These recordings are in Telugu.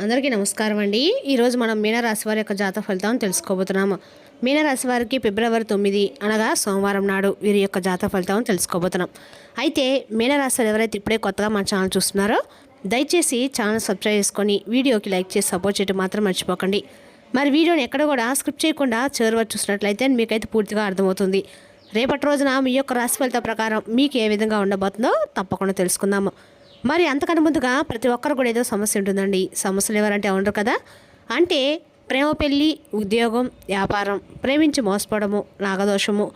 అందరికీ నమస్కారం అండి. ఈరోజు మనం మీనరాశి వారి యొక్క జాతక ఫలితాలను తెలుసుకోబోతున్నాము. మీనరాశి వారికి ఫిబ్రవరి 9 అనగా సోమవారం నాడు వీరి యొక్క జాతక ఫలితాలను తెలుసుకోబోతున్నాం. అయితే మీనరాశి వారు ఎవరైతే ఇప్పుడే కొత్తగా మన ఛానల్ చూస్తున్నారో దయచేసి ఛానల్ సబ్స్క్రైబ్ చేసుకొని వీడియోకి లైక్ చేసి సపోర్ట్ చేయడం మాత్రం మర్చిపోకండి. మరి వీడియోని ఎక్కడ కూడా స్కిప్ చేయకుండా చివరి వరకు చూసినట్లయితే మీకైతే పూర్తిగా అర్థమవుతుంది. రేపటి రోజున మీ యొక్క రాశి ఫలిత ప్రకారం మీకు ఏ విధంగా ఉండబోతుందో తప్పకుండా తెలుసుకుందాము. మరి అంతకన్నా ముందుగా ప్రతి ఒక్కరు కూడా ఏదో సమస్య ఉంటుందండి. సమస్యలు ఎవరంటే ఉండరు కదా. అంటే ప్రేమ, పెళ్ళి, ఉద్యోగం, వ్యాపారం, ప్రేమించి మోసపోవడము, నాగదోషము,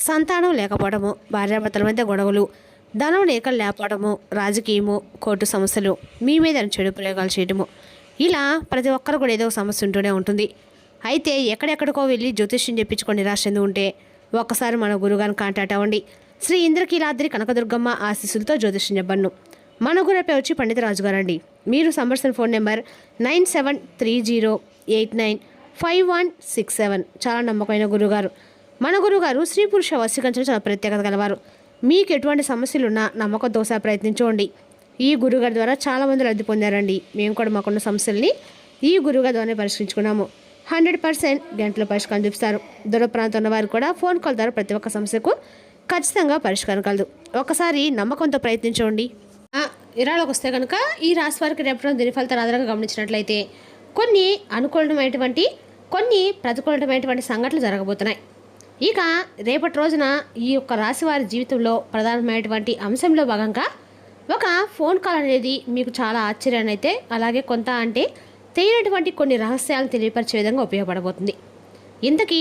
సంతానం లేకపోవడము, భార్యాభర్తల మధ్య గొడవలు, ధనం లేకలు లేకపోవడము, రాజకీయము, కోర్టు సమస్యలు, మీ మీద చెడు ప్రయోగాలు చేయడము, ఇలా ప్రతి ఒక్కరు కూడా ఏదో సమస్య ఉంటూనే ఉంటుంది. అయితే ఎక్కడెక్కడికో వెళ్ళి జ్యోతిష్యం చెప్పించుకొని నిరాశ చెంది ఉంటే ఒక్కసారి మన గురుగారిని కాంటాక్ట్ అవ్వండి. శ్రీ ఇంద్రకీలాద్రి కనకదుర్గమ్మ ఆశీస్సులతో జ్యోతిష్యం చెప్పను. మన గురపై వచ్చి పండిత రాజు గారండి. మీరు సంబంధించిన ఫోన్ నెంబర్ 9730895167. చాలా నమ్మకమైన గురుగారు. మన గురుగారు స్త్రీ పురుష వశీకరించడం చాలా ప్రత్యేకత గలవారు. మీకు ఎటువంటి సమస్యలున్నా నమ్మకంతో ఒకసారి ప్రయత్నించండి. ఈ గురుగారి ద్వారా చాలామంది లబ్ధి పొందారండి. మేము కూడా మాకున్న సమస్యల్ని ఈ గురుగారి ద్వారానే పరిష్కరించుకున్నాము. 100% గంటల పరిష్కారం చూపిస్తారు. దూర ప్రాంతం ఉన్న వారు కూడా ఫోన్ కాల్ ద్వారా ప్రతి ఒక్క సమస్యకు ఖచ్చితంగా పరిష్కారం కలదు. ఒకసారి నమ్మకంతో ప్రయత్నించండి. విరాళకు వస్తే కనుక ఈ రాశి వారికి రేపటి దీని ఫలితాలు ఆధారంగా గమనించినట్లయితే కొన్ని అనుకూలమైనటువంటి కొన్ని ప్రతికూలమైనటువంటి సంఘటనలు జరగబోతున్నాయి. ఇక రేపటి రోజున ఈ యొక్క రాశి వారి జీవితంలో ప్రధానమైనటువంటి అంశంలో భాగంగా ఒక ఫోన్ కాల్ అనేది మీకు చాలా ఆశ్చర్యాన్ని అయితే అలాగే కొంత అంటే తెలియనటువంటి కొన్ని రహస్యాలను తెలియపరిచే విధంగా ఉపయోగపడబోతుంది. ఇంతకీ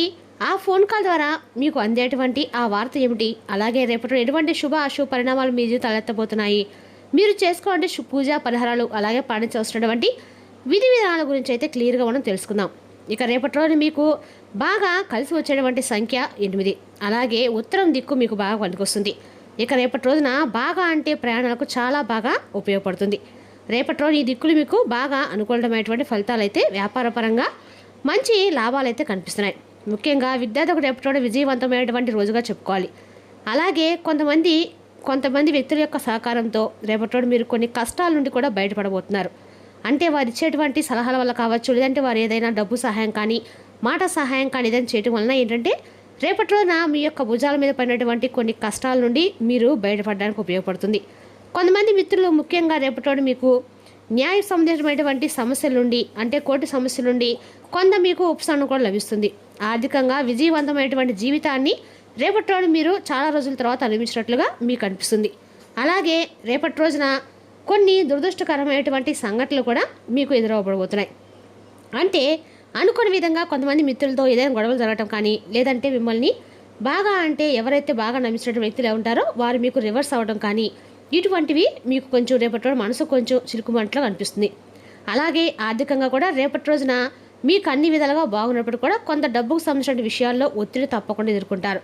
ఆ ఫోన్ కాల్ ద్వారా మీకు అందేటువంటి ఆ వార్త ఏమిటి, అలాగే రేపటి ఎటువంటి శుభ అశుభ పరిణామాలు మీ జీవితం తలెత్తబోతున్నాయి, మీరు చేసుకోవాలంటే పూజా పరిహారాలు అలాగే పాటించవలసినటువంటి విధి విధానాల గురించి అయితే క్లియర్గా మనం తెలుసుకుందాం. ఇక రేపటి రోజు మీకు బాగా కలిసి వచ్చేటువంటి సంఖ్య 8. అలాగే ఉత్తరం దిక్కు మీకు బాగా పనికొస్తుంది. ఇక రేపటి రోజున బాగా అంటే ప్రయాణాలకు చాలా బాగా ఉపయోగపడుతుంది. రేపటి రోజు ఈ దిక్కులు మీకు బాగా అనుకూలమైనటువంటి ఫలితాలు అయితే వ్యాపార పరంగా మంచి లాభాలు అయితే కనిపిస్తున్నాయి. ముఖ్యంగా విద్యార్థులకు రేపటి రోజు విజయవంతమైనటువంటి రోజుగా చెప్పుకోవాలి. అలాగే కొంతమంది వ్యక్తుల యొక్క సహకారంతో రేపటి రోజు మీరు కొన్ని కష్టాల నుండి కూడా బయటపడబోతున్నారు. అంటే వారు ఇచ్చేటువంటి సలహాల వల్ల కావచ్చు, లేదంటే వారు ఏదైనా డబ్బు సహాయం కానీ మాట సహాయం కానీ ఏదైనా చేయడం వలన ఏంటంటే రేపటి రోజున మీ యొక్క భుజాల మీద పడినటువంటి కొన్ని కష్టాల నుండి మీరు బయటపడడానికి ఉపయోగపడుతుంది. కొంతమంది మిత్రులు ముఖ్యంగా రేపటి రోజు మీకు న్యాయ సంబంధించినటువంటి సమస్యల నుండి అంటే కోర్టు సమస్యల నుండి కొంత మీకు ఉపశమనం కూడా లభిస్తుంది. ఆర్థికంగా విజయవంతమైనటువంటి జీవితాన్ని రేపటి రోజు మీరు చాలా రోజుల తర్వాత అనుభవించినట్లుగా మీకు అనిపిస్తుంది. అలాగే రేపటి రోజున కొన్ని దురదృష్టకరమైనటువంటి సంఘటనలు కూడా మీకు ఎదురవబడబోతున్నాయి. అంటే అనుకున్న విధంగా కొంతమంది మిత్రులతో ఏదైనా గొడవలు జరగటం కానీ, లేదంటే మిమ్మల్ని బాగా అంటే ఎవరైతే బాగా నమ్మించిన వ్యక్తులు ఉంటారో వారు మీకు రివర్స్ అవ్వడం కానీ, ఇటువంటివి మీకు కొంచెం రేపటి రోజు మనసు కొంచెం చిరుకుమంటలో అనిపిస్తుంది. అలాగే ఆర్థికంగా కూడా రేపటి రోజున మీకు అన్ని విధాలుగా బాగున్నప్పుడు కూడా కొంత డబ్బుకు సంబంధించిన విషయాల్లో ఒత్తిడి తప్పకుండా ఎదుర్కొంటారు.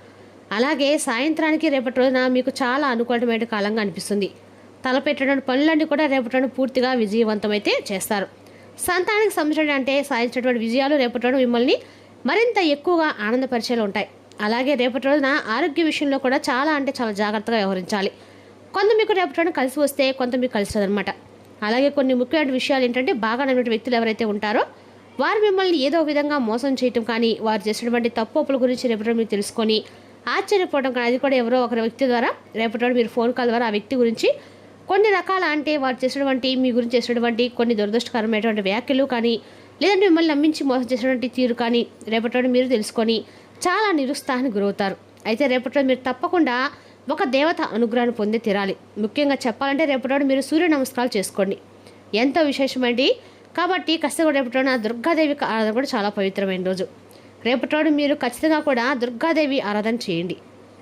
అలాగే సాయంత్రానికి రేపటి రోజున మీకు చాలా అనుకూలమైన కాలంగా అనిపిస్తుంది. తలపెట్టడం పనులన్నీ కూడా రేపటి రోజున పూర్తిగా విజయవంతమైతే చేస్తారు. సంతానానికి సంబంధించిన అంటే సాధించినటువంటి విజయాలు రేపటి రోజున మిమ్మల్ని మరింత ఎక్కువగా ఆనందపరిచేలా ఉంటాయి. అలాగే రేపటి రోజున ఆరోగ్య విషయంలో కూడా చాలా అంటే చాలా జాగ్రత్తగా వ్యవహరించాలి. కొంత మీకు రేపటి రోజున కలిసి వస్తే కొంత మీకు కలిసి అనమాట. అలాగే కొన్ని ముఖ్యమైన విషయాలు ఏంటంటే బాగా నమ్మిన వ్యక్తులు ఎవరైతే ఉంటారో వారు మిమ్మల్ని ఏదో విధంగా మోసం చేయటం కానీ, వారు చేసినటువంటి తప్పుల గురించి రేపటి రోజు మీరు తెలుసుకొని ఆశ్చర్యపోవడం కానీ, అది కూడా ఎవరో ఒకరి వ్యక్తి ద్వారా రేపటి రోజు మీరు ఫోన్ కాల్ ద్వారా ఆ వ్యక్తి గురించి కొన్ని రకాల అంటే వారు చేసినటువంటి మీ గురించి చేసినటువంటి కొన్ని దురదృష్టకరమైనటువంటి వ్యాఖ్యలు కానీ, లేదంటే మిమ్మల్ని నమ్మించి మోసం చేసినటువంటి తీరు కానీ రేపటి రోజు మీరు తెలుసుకొని చాలా నిరుత్సాహానికి గురవుతారు. అయితే రేపటి రోజు మీరు తప్పకుండా ఒక దేవత అనుగ్రహాన్ని పొంది తీరాలి. ముఖ్యంగా చెప్పాలంటే రేపటి రోజు మీరు సూర్య నమస్కారాలు చేసుకోండి, ఎంతో విశేషమైనది. కాబట్టి ఖచ్చితంగా రేపటి రోజున దుర్గాదేవి ఆరాధన కూడా చాలా పవిత్రమైన రోజు. రేపటి రోజు మీరు ఖచ్చితంగా కూడా దుర్గాదేవి ఆరాధన చేయండి.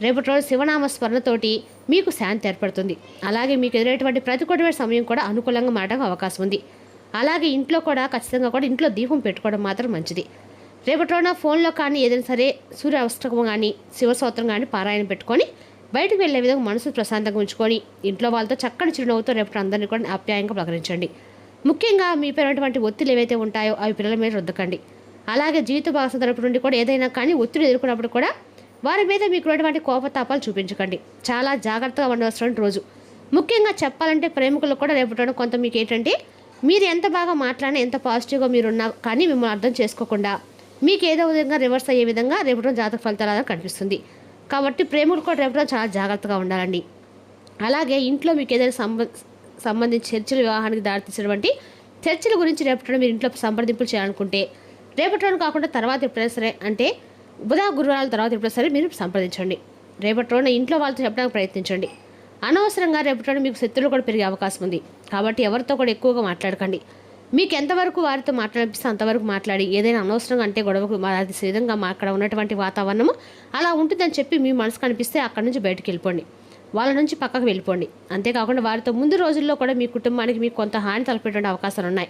రేపటి రోజు శివనామ స్మరణతోటి మీకు శాంతి ఏర్పడుతుంది. అలాగే మీకు ఎదురైనటువంటి ప్రతికూలమైన సమయం కూడా అనుకూలంగా మారడానికి అవకాశం ఉంది. అలాగే ఇంట్లో కూడా ఖచ్చితంగా కూడా ఇంట్లో దీపం పెట్టుకోవడం మాత్రం మంచిది. రేపటి రోజున ఫోన్లో కానీ ఏదైనా సరే సూర్య అష్టకం కానీ శివస్తోత్రం కానీ పారాయణ పెట్టుకొని బయటకు వెళ్ళే విధంగా మనసు ప్రశాంతంగా ఉంచుకొని ఇంట్లో వాళ్ళతో చక్కని చిరునవ్వుతో రేపటి అందరినీ కూడా ఆప్యాయంగా పలకరించండి. ముఖ్యంగా మీ పైనటువంటి ఒత్తిడి ఏవైతే ఉంటాయో అవి పిల్లల మీద రుద్దకండి. అలాగే జీవిత భాగస్వామి తరపు నుండి కూడా ఏదైనా కానీ ఒత్తిడి ఎదుర్కొన్నప్పుడు కూడా వారి మీద మీకు ఉన్నటువంటి కోపతాపాలు చూపించకండి. చాలా జాగ్రత్తగా ఉండవలసిన రోజు. ముఖ్యంగా చెప్పాలంటే ప్రేమికులకు కూడా రేపటి కొంత మీకు ఏంటంటే మీరు ఎంత బాగా మాట్లాడినా ఎంత పాజిటివ్గా మీరున్నా కానీ మిమ్మల్ని అర్థం చేసుకోకుండా మీకు ఏదో విధంగా రివర్స్ అయ్యే విధంగా రేపటి జాతక ఫలితాలు కనిపిస్తుంది. కాబట్టి ప్రేమలు కూడా రేపటి చాలా జాగ్రత్తగా ఉండాలండి. అలాగే ఇంట్లో మీకు ఏదైనా సంబంధించి చర్చల వివాహానికి దారితీసినటువంటి చర్చల గురించి రేపటి మీరు ఇంట్లో సంప్రదింపులు చేయాలనుకుంటే రేపటి కాకుండా తర్వాత ఎప్పుడైనా సరే, అంటే బుధ గురువారాల తర్వాత ఎప్పుడైనా సరే మీరు సంప్రదించండి. రేపటి రోజున ఇంట్లో వాళ్ళతో చెప్పడానికి ప్రయత్నించండి. అనవసరంగా రేపటి మీకు శత్రువులు కూడా పెరిగే అవకాశం ఉంది. కాబట్టి ఎవరితో కూడా ఎక్కువగా మాట్లాడకండి. మీకు ఎంతవరకు వారితో మాట్లాడిపిస్తే అంతవరకు మాట్లాడి ఏదైనా అనవసరంగా అంటే గొడవకు తీసే విధంగా అక్కడ ఉన్నటువంటి వాతావరణము అలా ఉంటుందని చెప్పి మీ మనసు కనిపిస్తే అక్కడి నుంచి బయటకు వెళ్ళిపోండి, వాళ్ళ నుంచి పక్కకు వెళ్ళిపోండి. అంతేకాకుండా వారితో ముందు రోజుల్లో కూడా మీ కుటుంబానికి మీకు కొంత హాని తలపెట్టే అవకాశాలు ఉన్నాయి.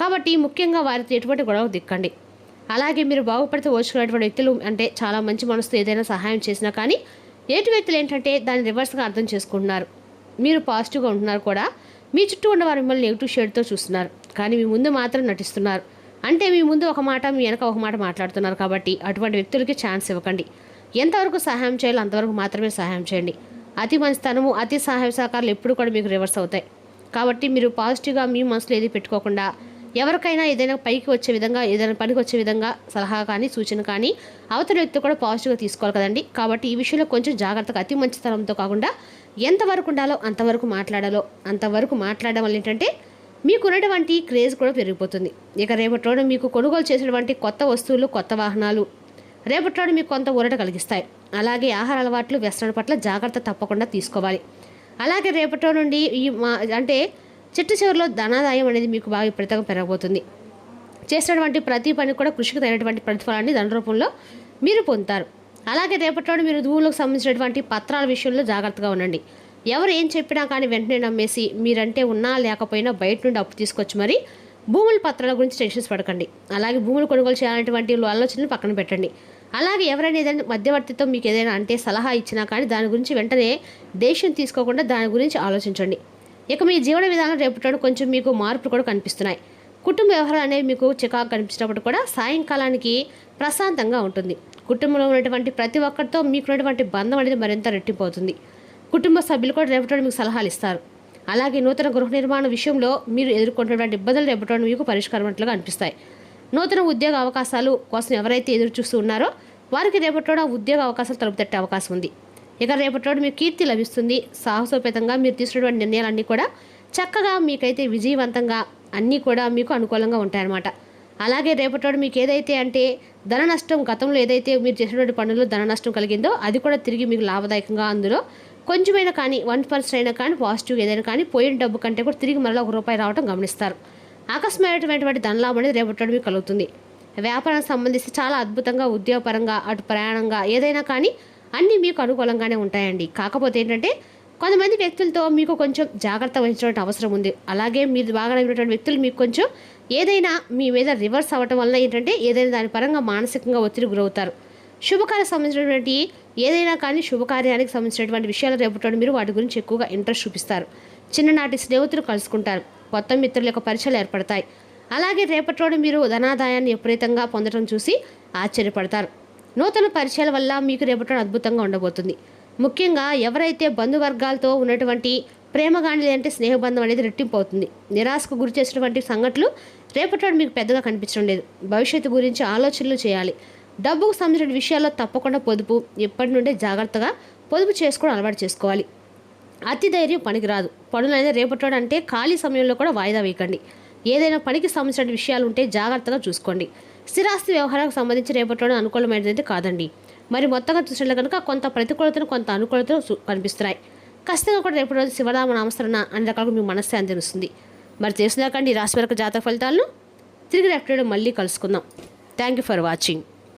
కాబట్టి ముఖ్యంగా వారితో ఎటువంటి గొడవకు దిక్కండి. అలాగే మీరు బాగుపడితే ఓచుకునేటువంటి వ్యక్తులు అంటే చాలా మంచి మనసుతో ఏదైనా సహాయం చేసినా కానీ ఎటు వ్యక్తులు ఏంటంటే దాన్ని రివర్స్గా అర్థం చేసుకుంటున్నారు. మీరు పాజిటివ్గా ఉంటున్నారు కూడా, మీ చుట్టూ ఉన్న వారు మిమ్మల్ని నెగిటివ్ షేడ్తో చూస్తున్నారు, కానీ మీ ముందు మాత్రం నటిస్తున్నారు. అంటే మీ ముందు ఒక మాట మీ వెనక ఒక మాట మాట్లాడుతున్నారు. కాబట్టి అటువంటి వ్యక్తులకి ఛాన్స్ ఇవ్వకండి. ఎంతవరకు సహాయం చేయాలో అంతవరకు మాత్రమే సహాయం చేయండి. అతి మంచితనము అతి సహాయ సహకారాలు ఎప్పుడు కూడా మీకు రివర్స్ అవుతాయి. కాబట్టి మీరు పాజిటివ్గా మీ మనసులో ఏది పెట్టుకోకుండా ఎవరికైనా ఏదైనా పైకి వచ్చే విధంగా ఏదైనా పనికి వచ్చే విధంగా సలహా కానీ సూచన కానీ అవతల వ్యక్తి కూడా పాజిటివ్గా తీసుకోవాలి కదండి. కాబట్టి ఈ విషయంలో కొంచెం జాగ్రత్తగా అతి మంచితనంతో కాకుండా ఎంతవరకు ఉండాలో అంతవరకు మాట్లాడడం వల్ల ఏంటంటే మీకు ఉన్నటువంటి క్రేజ్ కూడా పెరిగిపోతుంది. ఇక రేపటి రోజున మీకు కొనుగోలు చేసినటువంటి కొత్త వస్తువులు కొత్త వాహనాలు రేపటి రోజున మీకు కొంత ఊరట కలిగిస్తాయి. అలాగే ఆహార అలవాట్లు వ్యసనాల పట్ల జాగ్రత్త తప్పకుండా తీసుకోవాలి. అలాగే రేపటి రోజు నుండి అంటే చెట్టు చివరిలో ధనాదాయం అనేది మీకు బాగా విపరీతంగా పెరగబోతుంది. చేసినటువంటి ప్రతి పని కూడా కృషికి తగినటువంటి ప్రతిఫలాన్ని ధన రూపంలో మీరు పొందుతారు. అలాగే రేపటి రోజు మీరు భూములకు సంబంధించినటువంటి పత్రాల విషయంలో జాగ్రత్తగా ఉండండి. ఎవరు ఏం చెప్పినా కానీ వెంటనే నమ్మేసి మీరంటే ఉన్నా లేకపోయినా బయట నుండి అప్పు తీసుకొచ్చి మరి భూముల పత్రాల గురించి టెన్షన్స్ పడకండి. అలాగే భూములు కొనుగోలు చేయాలనేటువంటి ఆలోచనలు పక్కన పెట్టండి. అలాగే ఎవరైనా ఏదైనా మధ్యవర్తితో మీకు ఏదైనా అంటే సలహా ఇచ్చినా కానీ దాని గురించి వెంటనే డెసిషన్ తీసుకోకుండా దాని గురించి ఆలోచించండి. ఇక మీ జీవన విధానం రేపటి కొంచెం మీకు మార్పులు కూడా కనిపిస్తున్నాయి. కుటుంబ వ్యవహారాలు అనేవి మీకు చికాకు కనిపించినప్పుడు కూడా సాయంకాలానికి ప్రశాంతంగా ఉంటుంది. కుటుంబంలో ఉన్నటువంటి ప్రతి ఒక్కరితో మీకున్నటువంటి బంధం అనేది మరింత రెట్టింపవుతుంది. కుటుంబ సభ్యులు కూడా రేపటి మీకు సలహాలు ఇస్తారు. అలాగే నూతన గృహ నిర్మాణ విషయంలో మీరు ఎదుర్కొంటున్నటువంటి ఇబ్బందులు రేపటి మీకు పరిష్కారమైనట్లుగా అనిపిస్తాయి. నూతన ఉద్యోగ అవకాశాలు కోసం ఎవరైతే ఎదురు చూస్తూ ఉన్నారో వారికి రేపటి ఉద్యోగ అవకాశాలు తలుపు తట్టే అవకాశం ఉంది. ఇక రేపటి మీకు కీర్తి లభిస్తుంది. సాహసోపేతంగా మీరు తీసుకున్నటువంటి నిర్ణయాలన్నీ కూడా చక్కగా మీకైతే విజయవంతంగా అన్నీ కూడా మీకు అనుకూలంగా ఉంటాయన్నమాట. అలాగే రేపటి మీకు ఏదైతే అంటే ధన నష్టం గతంలో ఏదైతే మీరు చేసినటువంటి పనుల్లో ధన నష్టం కలిగిందో అది కూడా తిరిగి మీకు లాభదాయకంగా అందులో కొంచెమైనా కానీ 1% అయినా కానీ పాజిటివ్ ఏదైనా కానీ పోయిన డబ్బు కంటే కూడా తిరిగి మరలా ₹1 రావడం గమనిస్తారు. ఆకస్మికమైనటువంటి ధనలాభం అనేది రేపటి మీకు కలుగుతుంది. వ్యాపారానికి సంబంధించి చాలా అద్భుతంగా ఉద్యోగపరంగా అటు ప్రయాణంగా ఏదైనా కానీ అన్నీ మీకు అనుకూలంగానే ఉంటాయండి. కాకపోతే ఏంటంటే కొంతమంది వ్యక్తులతో మీకు కొంచెం జాగ్రత్త వహించడం అవసరం ఉంది. అలాగే మీరు బాగా నమ్మినటువంటి వ్యక్తులు మీకు కొంచెం ఏదైనా మీ మీద రివర్స్ అవ్వటం వల్ల ఏంటంటే ఏదైనా దాని పరంగా మానసికంగా ఒత్తిడి గురవుతారు. శుభకార్యానికి సంబంధించినటువంటి ఏదైనా కానీ శుభకార్యానికి సంబంధించినటువంటి విషయాలు రేపటి మీరు వాటి గురించి ఎక్కువగా ఇంట్రెస్ట్ చూపిస్తారు. చిన్ననాటి స్నేహితులు కలుసుకుంటారు. కొత్త మిత్రుల యొక్క పరిచయాలు ఏర్పడతాయి. అలాగే రేపటి మీరు ధనాదాయాన్ని విపరీతంగా పొందడం చూసి ఆశ్చర్యపడతారు. నూతన పరిచయాల వల్ల మీకు రేపటి అద్భుతంగా ఉండబోతుంది. ముఖ్యంగా ఎవరైతే బంధువర్గాలతో ఉన్నటువంటి ప్రేమ కానీ లేదంటే స్నేహబంధం అనేది రెట్టింపు అవుతుంది. నిరాశకు గురి చేసినటువంటి సంఘటనలు రేపటి మీకు పెద్దగా కనిపించడం లేదు. భవిష్యత్తు గురించి ఆలోచనలు చేయాలి. డబ్బుకు సంబంధించిన విషయాల్లో తప్పకుండా పొదుపు ఎప్పటి నుండే జాగ్రత్తగా పొదుపు చేసుకోవడం అలవాటు చేసుకోవాలి. అతి ధైర్యం పనికిరాదు. పనులైనా రేపటి అంటే ఖాళీ సమయంలో కూడా వాయిదా వేయకండి. ఏదైనా పనికి సంబంధించిన విషయాలు ఉంటే జాగ్రత్తగా చూసుకోండి. స్థిరాస్తి వ్యవహారాలకు సంబంధించి రేపటి అనుకూలమైనది కాదండి. మరి మొత్తంగా చూసినట్లు కనుక కొంత ప్రతికూలతను కొంత అనుకూలతను కనిపిస్తున్నాయి. ఖచ్చితంగా కూడా రేపటి రోజు శివరామ నామస్మరణ అన్ని రకాలుగా మీ మనశ్శాంతి తెలుస్తుంది. మరి తెలిసినాకండి రాశి వరకు జాతక ఫలితాలను తిరిగి రేపటి మళ్ళీ కలుసుకుందాం. Thank you for watching.